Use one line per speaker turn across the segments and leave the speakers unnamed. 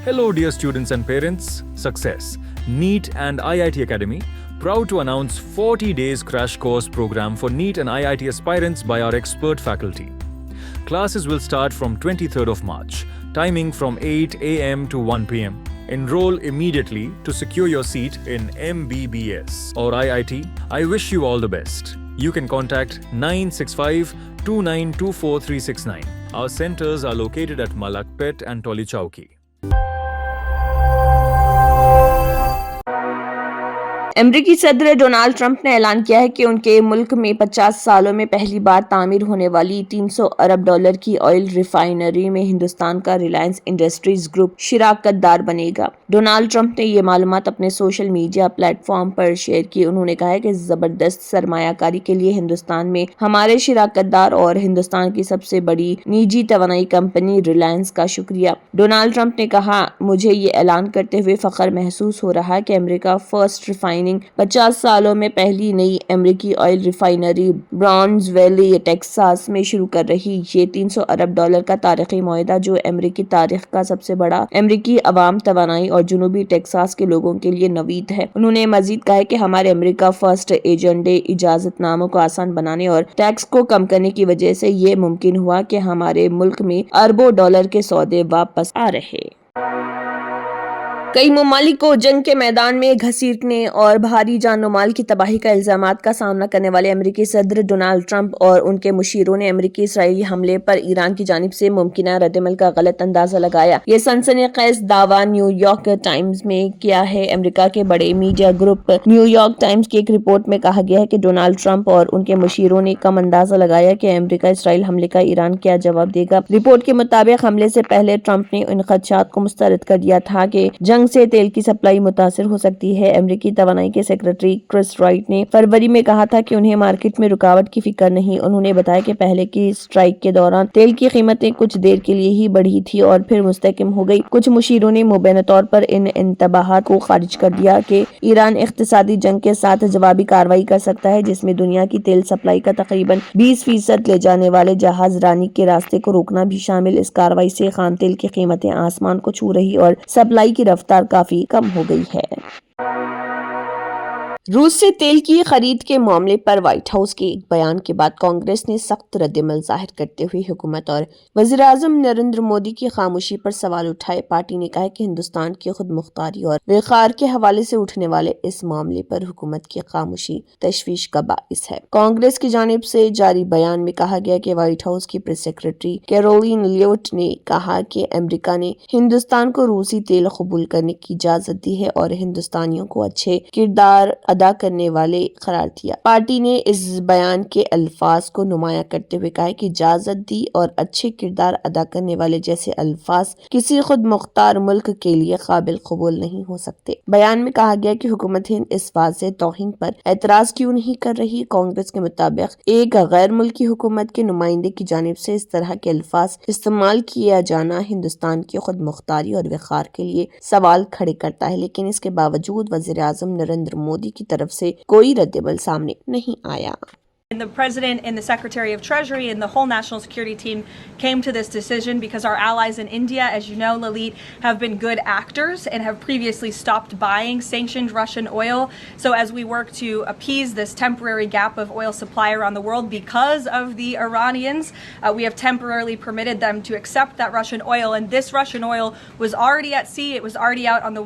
Hello, dear students and parents. Success. NEET and IIT Academy, proud to announce 40 days crash course program for NEET and IIT aspirants by our expert faculty. Classes will start from 23rd of March, timing from 8 a.m. to 1 p.m. Enroll immediately to secure your seat in MBBS or IIT. I wish you all the best. You can contact 965 2924 Our centers are located at Malakpet and Toli Chowki.
امریکی صدر Donald Trump نے اعلان کیا ہے کہ ان کے ملک میں 50 سالوں میں پہلی بار تعمیر ہونے والی $300 ارب کی آئل ریفائنری میں ہندوستان کا ریلائنس انڈسٹریز گروپ شراکت دار بنے گا۔ ڈونالڈ ٹرمپ نے یہ معلومات اپنے سوشل میڈیا پلیٹ فارم پر شیئر کی۔ انہوں نے کہا کہ زبردست سرمایہ کاری کے لیے ہندوستان میں ہمارے شراکت دار اور ہندوستان کی سب سے بڑی نجی توانائی کمپنی ریلائنس کا شکریہ۔ ڈونالڈ ٹرمپ نے کہا، مجھے یہ اعلان کرتے ہوئے فخر محسوس ہو رہا ہے کہ امریکہ فرسٹ ریفائننگ 50 سالوں میں پہلی نئی امریکی oil refinery bronze valley Texas میں شروع کر رہی۔ یہ $300 ارب کا تاریخی معاہدہ جو امریکی تاریخ کا سب سے بڑا امریکی عوام توانائی اور جنوبی ٹیکساس کے لوگوں کے لیے نوید ہے۔ انہوں نے مزید کہا کہ ہمارے امریکہ فرسٹ ایجنڈے اجازت ناموں کو آسان بنانے اور ٹیکس کو کم کرنے کی وجہ سے یہ ممکن ہوا کہ ہمارے ملک میں اربوں ڈالر کے سودے واپس آ رہے۔ کئی ممالک کو جنگ کے میدان میں گھسیٹنے اور بھاری جان و مال کی تباہی کا الزامات کا سامنا کرنے والے امریکی صدر ڈونالڈ ٹرمپ اور ان کے مشیروں نے امریکی اسرائیلی حملے پر ایران کی جانب سے ممکنہ ردعمل کا غلط اندازہ لگایا۔ یہ سنسنی خیز دعویٰ نیو یارک ٹائمز میں کیا ہے۔ امریکہ کے بڑے media group new York Times کی ایک رپورٹ میں کہا گیا ہے کہ ڈونالڈ ٹرمپ اور ان کے مشیروں نے کم اندازہ لگایا کہ امریکہ اسرائیل حملے کا ایران کیا جواب دے گا۔ رپورٹ کے مطابق حملے سے پہلے ٹرمپ نے ان خدشات کو مسترد کر دیا تھا کہ جنگ سے تیل کی سپلائی متاثر ہو سکتی ہے۔ امریکی توانائی کے سیکرٹری کرس رائٹ نے فروری میں کہا تھا کہ انہیں مارکیٹ میں رکاوٹ کی فکر نہیں۔ انہوں نے بتایا کہ پہلے کی اسٹرائیک کے دوران تیل کی قیمتیں کچھ دیر کے لیے ہی بڑھی تھی اور پھر مستحکم ہو گئی۔ کچھ مشیروں نے مبینہ طور پر ان انتباہات کو خارج کر دیا کہ ایران اقتصادی جنگ کے ساتھ جوابی کارروائی کر سکتا ہے، جس میں دنیا کی تیل سپلائی کا تقریباً 20% لے جانے والے جہاز رانی کے راستے کو روکنا بھی شامل۔ اس کارروائی سے خام تیل کی قیمتیں آسمان کو چھو رہی اور سپلائی کی رفتار کافی کم ہو گئی ہے۔ روس سے تیل کی خرید کے معاملے پر وائٹ ہاؤس کے ایک بیان کے بعد کانگریس نے سخت ردعمل ظاہر کرتے ہوئے حکومت اور وزیر اعظم نریندر مودی کی خاموشی پر سوال اٹھائے۔ پارٹی نے کہا کہ ہندوستان کی خود مختاری اور وقار کے حوالے سے اٹھنے والے اس معاملے پر حکومت کی خاموشی تشویش کا باعث ہے۔ کانگریس کی جانب سے جاری بیان میں کہا گیا کہ وائٹ ہاؤس کی پریس سیکرٹری کیرولین لیوٹ نے کہا کہ امریکہ نے ہندوستان کو روسی تیل قبول کرنے کی اجازت دی ہے اور ہندوستانیوں کو اچھے کردار ادا کرنے والے قرار دیا۔ پارٹی نے اس بیان کے الفاظ کو نمایاں کرتے ہوئے کہا کہ اجازت دی اور اچھے کردار ادا کرنے والے جیسے الفاظ کسی خود مختار ملک کے لیے قابل قبول نہیں ہو سکتے۔ بیان میں کہا گیا کہ حکومت ہند اس واضح توہین پر اعتراض کیوں نہیں کر رہی۔ کانگریس کے مطابق ایک غیر ملکی حکومت کے نمائندے کی جانب سے اس طرح کے الفاظ استعمال کیا جانا ہندوستان کی خود مختاری اور وقار کے لیے سوال کھڑے کرتا ہے، لیکن اس کے باوجود وزیر اعظم نریندر مودی کی طرف سے کوئی ردعمل سامنے نہیں آیا۔
And the President and the Secretary of Treasury and the whole national security team came to this decision because our allies in India, as you know, Lalit, have been good actors and have previously stopped buying sanctioned Russian oil. So as we work to appease this temporary gap of oil supply around the world because of the Iranians, we have temporarily permitted them to accept that Russian oil. And this Russian oil was already at sea. It was already out on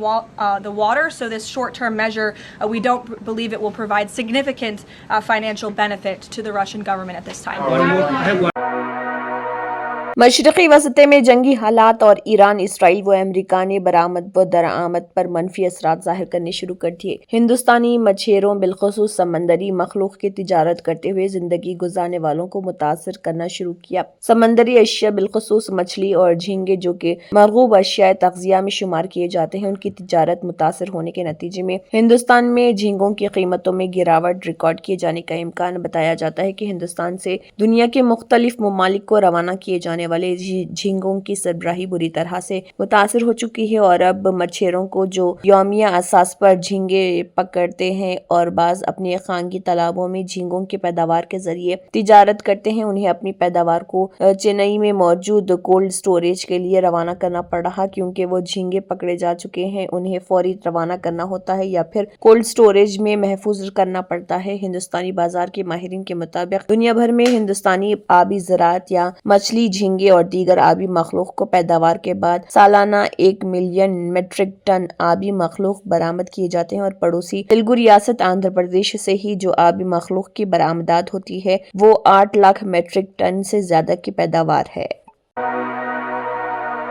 the water. So this short-term measure, we don't believe it will provide significant financial benefit to the Russian government at this time.
مشرقی وسط میں جنگی حالات اور ایران اسرائیل و امریکہ نے برآمد و درآمد پر منفی اثرات ظاہر کرنے شروع کر دیے۔ ہندوستانی مچھیروں بالخصوص سمندری مخلوق کی تجارت کرتے ہوئے زندگی گزارنے والوں کو متاثر کرنا شروع کیا۔ سمندری اشیاء بالخصوص مچھلی اور جھینگے جو کہ مرغوب اشیاء تغذیہ میں شمار کیے جاتے ہیں، ان کی تجارت متاثر ہونے کے نتیجے میں ہندوستان میں جھینگوں کی قیمتوں میں گراوٹ ریکارڈ کیے جانے کا امکان بتایا جاتا ہے کہ ہندوستان سے دنیا کے مختلف ممالک کو روانہ کیے جانے آنے والے جھینگوں کی سربراہی بری طرح سے متاثر ہو چکی ہے اور اب مچھیروں کو جو یومیہ اساس پر جھینگے پکڑتے ہیں اور بعض اپنے خانگی تالابوں میں جھینگوں کی پیداوار کے ذریعے تجارت کرتے ہیں، انہیں اپنی پیداوار کو چنئی میں موجود کولڈ سٹوریج کے لیے روانہ کرنا پڑ رہا، کیونکہ وہ جھینگے پکڑے جا چکے ہیں، انہیں فوری روانہ کرنا ہوتا ہے یا پھر کولڈ سٹوریج میں محفوظ کرنا پڑتا ہے۔ ہندوستانی بازار کے ماہرین کے مطابق دنیا بھر میں ہندوستانی آبی زراعت یا مچھلی، جھینگے اور دیگر آبی مخلوق کو پیداوار کے بعد سالانہ 1 ملین میٹرک ٹن آبی مخلوق برآمد کیے جاتے ہیں، اور پڑوسی تیلگو ریاست آندھرا پردیش سے ہی جو آبی مخلوق کی برآمدات ہوتی ہے وہ 8 لاکھ میٹرک ٹن سے زیادہ کی پیداوار ہے۔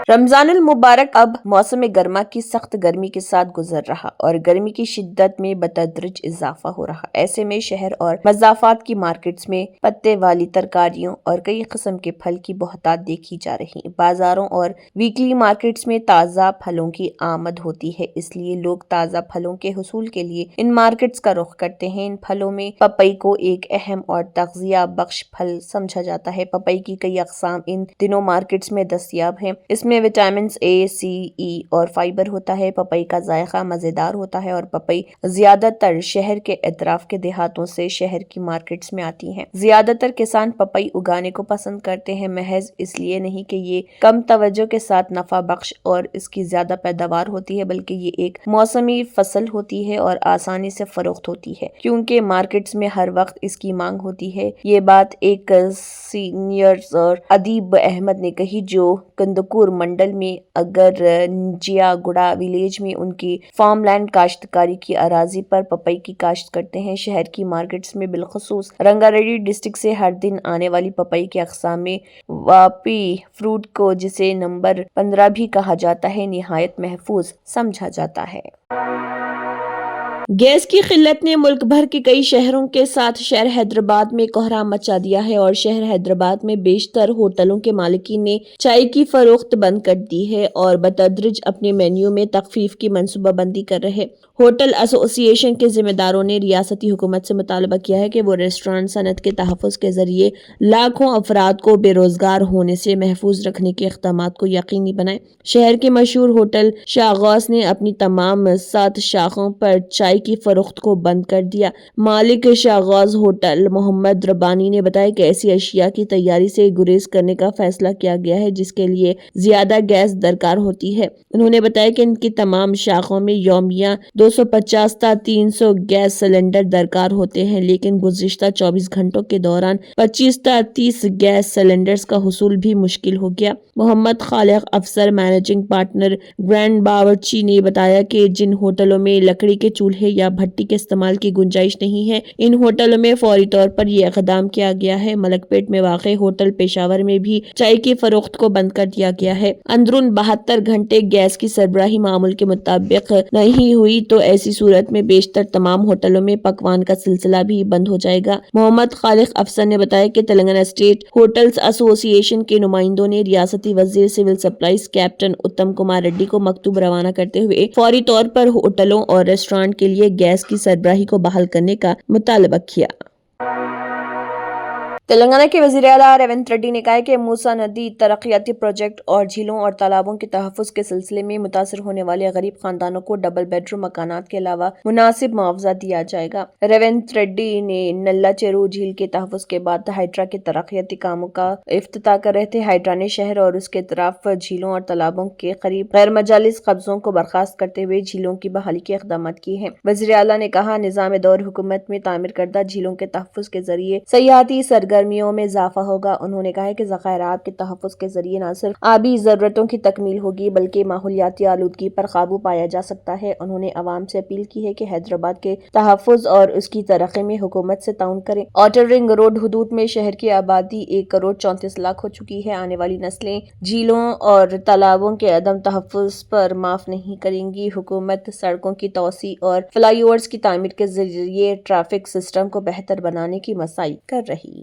رمضان المبارک اب موسم گرما کی سخت گرمی کے ساتھ گزر رہا اور گرمی کی شدت میں بتدریج اضافہ ہو رہا۔ ایسے میں شہر اور مضافات کی مارکیٹس میں پتے والی ترکاریوں اور کئی قسم کے پھل کی بہتات دیکھی جا رہی۔ بازاروں اور ویکلی مارکیٹس میں تازہ پھلوں کی آمد ہوتی ہے، اس لیے لوگ تازہ پھلوں کے حصول کے لیے ان مارکیٹس کا رخ کرتے ہیں۔ ان پھلوں میں پپئی کو ایک اہم اور تغذیہ بخش پھل سمجھا جاتا ہے۔ پپئی کی کئی اقسام ان دنوں مارکیٹس میں دستیاب ہیں۔ اس میں وٹامنز اے، سی، ای اور فائبر ہوتا ہے۔ پپئی کا ذائقہ مزیدار ہوتا ہے اور پپئی زیادہ تر شہر کے اطراف کے دیہاتوں سے شہر کی مارکیٹس میں آتی ہیں۔ زیادہ تر کسان پپئی اگانے کو پسند کرتے ہیں، محض اس لیے نہیں کہ یہ کم توجہ کے ساتھ نفع بخش اور اس کی زیادہ پیداوار ہوتی ہے، بلکہ یہ ایک موسمی فصل ہوتی ہے اور آسانی سے فروخت ہوتی ہے کیونکہ مارکیٹس میں ہر وقت اس کی مانگ ہوتی ہے۔ یہ بات ایک سینئر اور ادیب احمد نے کہی جو کندکور منڈل میں اگرجیا گوڑا ولیج میں ان کی فارم لینڈ کاشتکاری کی اراضی پر پپئی کی کاشت کرتے ہیں۔ شہر کی مارکیٹس میں بالخصوص رنگا ریڈی ڈسٹرکٹ سے ہر دن آنے والی پپئی کے اقسام میں واپی فروٹ کو جسے نمبر 15 بھی کہا جاتا ہے نہایت محفوظ سمجھا جاتا ہے۔ گیس کی قلت نے ملک بھر کے کئی شہروں کے ساتھ شہر حیدرآباد میں کوہرام مچا دیا ہے اور شہر حیدرآباد میں بیشتر ہوٹلوں کے مالکین نے چائے کی فروخت بند کر دی ہے اور بتدریج اپنے مینیو میں تخفیف کی منصوبہ بندی کر رہے۔ ہوٹل ایسوسی ایشن کے ذمہ داروں نے ریاستی حکومت سے مطالبہ کیا ہے کہ وہ ریسٹورانٹ صنعت کے تحفظ کے ذریعے لاکھوں افراد کو بے روزگار ہونے سے محفوظ رکھنے کے اقدامات کو یقینی بنائیں۔ شہر کے مشہور ہوٹل شاہ غوث نے اپنی تمام 7 شاخوں پر چائے کی فروخت کو بند کر دیا۔ مالک شاہ غوث ہوٹل محمد ربانی نے بتایا کہ ایسی اشیاء کی تیاری سے گریز کرنے کا فیصلہ کیا گیا ہے جس کے لیے زیادہ گیس درکار ہوتی ہے۔ انہوں نے بتایا کہ ان کی تمام شاخوں میں یومیہ 250 تا 300 گیس سلنڈر درکار ہوتے ہیں، لیکن گزشتہ 24 گھنٹوں کے دوران 25 تا 30 گیس سلنڈرز کا حصول بھی مشکل ہو گیا۔ محمد خالق افسر مینیجنگ پارٹنر گرینڈ باورچی نے بتایا کہ جن ہوٹلوں میں لکڑی کے چولہے یا بھٹی کے استعمال کی گنجائش نہیں ہے، ان ہوٹلوں میں فوری طور پر یہ اقدام کیا گیا ہے۔ ملک پیٹ میں واقع ہوٹل پشاور میں بھی چائے کی فروخت کو بند کر دیا گیا ہے۔ اندرون 72 گھنٹے گیس کی سربراہی معمول کے مطابق نہیں ہوئی تو ایسی صورت میں بیشتر تمام ہوٹلوں میں پکوان کا سلسلہ بھی بند ہو جائے گا۔ محمد خالق افسر نے بتایا کہ تلنگانہ اسٹیٹ ہوٹلز ایسوسی ایشن کے نمائندوں نے ریاستی وزیر سول سپلائز کیپٹن اتم کمار ریڈی کو مکتوب روانہ کرتے ہوئے فوری طور پر ہوٹلوں اور ریسٹورانٹ کے لیے گیس کی سربراہی کو بحال کرنے کا مطالبہ کیا۔ تلنگانہ کے وزیر اعلیٰ ریونت ریڈی نے کہا کہ موسیٰ ندی ترقیاتی پروجیکٹ اور جھیلوں اور تالابوں کے تحفظ کے سلسلے میں متاثر ہونے والے غریب خاندانوں کو ڈبل بیڈ روم مکانات کے علاوہ مناسب معاوضہ دیا جائے گا۔ ریونت ریڈی نے نلا چیرو جھیل کے تحفظ کے بعد ہائیڈرا کے ترقیاتی کاموں کا افتتاح کر رہے تھے۔ ہائیڈرا نے شہر اور اس کے اطراف جھیلوں اور تالابوں کے قریب غیر مجالس قبضوں کو برخاست کرتے ہوئے جھیلوں کی بحالی کے اقدامات کیے ہیں۔ وزیر اعلیٰ نے کہا نظام دور حکومت میں تعمیر کردہ جھیلوں کے تحفظ کے ذریعے سیاحتی سرگرمیوں میں اضافہ ہوگا۔ انہوں نے کہا کہ ذخائر آب کے تحفظ کے ذریعے نہ صرف آبی ضرورتوں کی تکمیل ہوگی بلکہ ماحولیاتی آلودگی پر قابو پایا جا سکتا ہے۔ انہوں نے عوام سے اپیل کی ہے کہ حیدرآباد کے تحفظ اور اس کی ترقی میں حکومت سے تعاون کریں۔ آؤٹر رنگ روڈ حدود میں شہر کی آبادی 1.34 کروڑ ہو چکی ہے۔ آنے والی نسلیں جھیلوں اور تالابوں کے عدم تحفظ پر معاف نہیں کریں گی۔ حکومت سڑکوں کی توسیع اور فلائی اوورز کی تعمیر کے ذریعے ٹریفک سسٹم کو بہتر بنانے کی مساعی کر رہی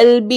LB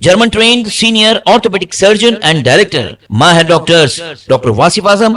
German trained senior orthopedic surgeon and director. Mahir doctors Dr. Wasif Azam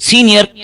senior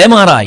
MRI,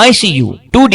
ICU, 2D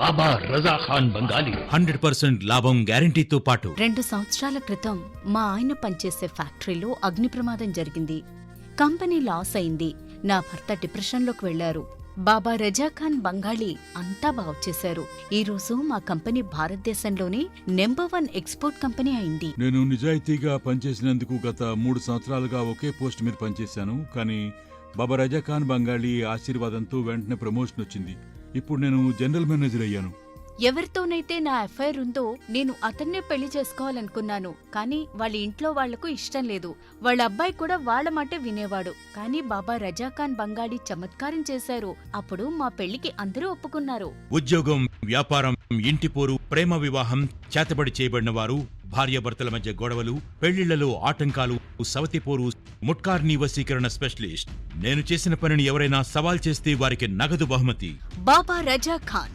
బాబా రజా ఖాన్ బంగాలి 100% లాభం గ్యారంటీతో పాటు
2 సంవత్సరాల క్రితం మా ఆయన పనిచేసే ఫ్యాక్టరీలో అగ్ని ప్రమాదం జరిగింది. కంపెనీ లాస్ అయింది. నా భర్త డిప్రెషన్లోకి వెళ్లారు. బాబా రజా ఖాన్ బంగాళీ అంతా బాగు చేశారు. ఈ రోజు మా కంపెనీ భారతదేశంలోనే నెంబర్ 1 ఎక్స్పోర్ట్ కంపెనీ అయింది.
నేను నిజాయితీగా పనిచేసినందుకు గత 3 సంవత్సరాలుగా ఒకే పోస్ట్ మీద పనిచేశాను. కానీ బాబా రజా ఖాన్ బంగాళీ ఆశీర్వాదంతో వెంటనే ప్రమోషన్ వచ్చింది. ఇప్పుడు నేను జనరల్ మేనేజర్ అయ్యాను.
ఎవరితోనైతే నా ఎఫ్ఐఆర్ ఉందో నేను అతన్నే పెళ్లి చేసుకోవాలనుకున్నాను. కానీ వాళ్ళ ఇంట్లో వాళ్లకు ఇష్టం లేదు. వాళ్ళ అబ్బాయి కూడా వాళ్ళ మాటే వినేవాడు. కానీ బాబా రజా ఖాన్ బంగాళీ చమత్కారం చేశారు. అప్పుడు మా పెళ్లికి అందరూ ఒప్పుకున్నారు.
ఉద్యోగం, వ్యాపారం, ఇంటి పోరు, ప్రేమ వివాహం, చేతబడి చేయబడిన వారు, భార్యాభర్తల మధ్య గొడవలు, పెళ్లిళ్లలో ఆటంకాలు, సవతిపోరు, ముట్కార్నీ వశీకరణ స్పెషలిస్ట్. నేను చేసిన పనిని ఎవరైనా సవాల్ చేస్తే వారికి నగదు బహుమతి.
బాబా రజా ఖాన్,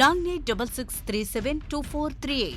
9866372438।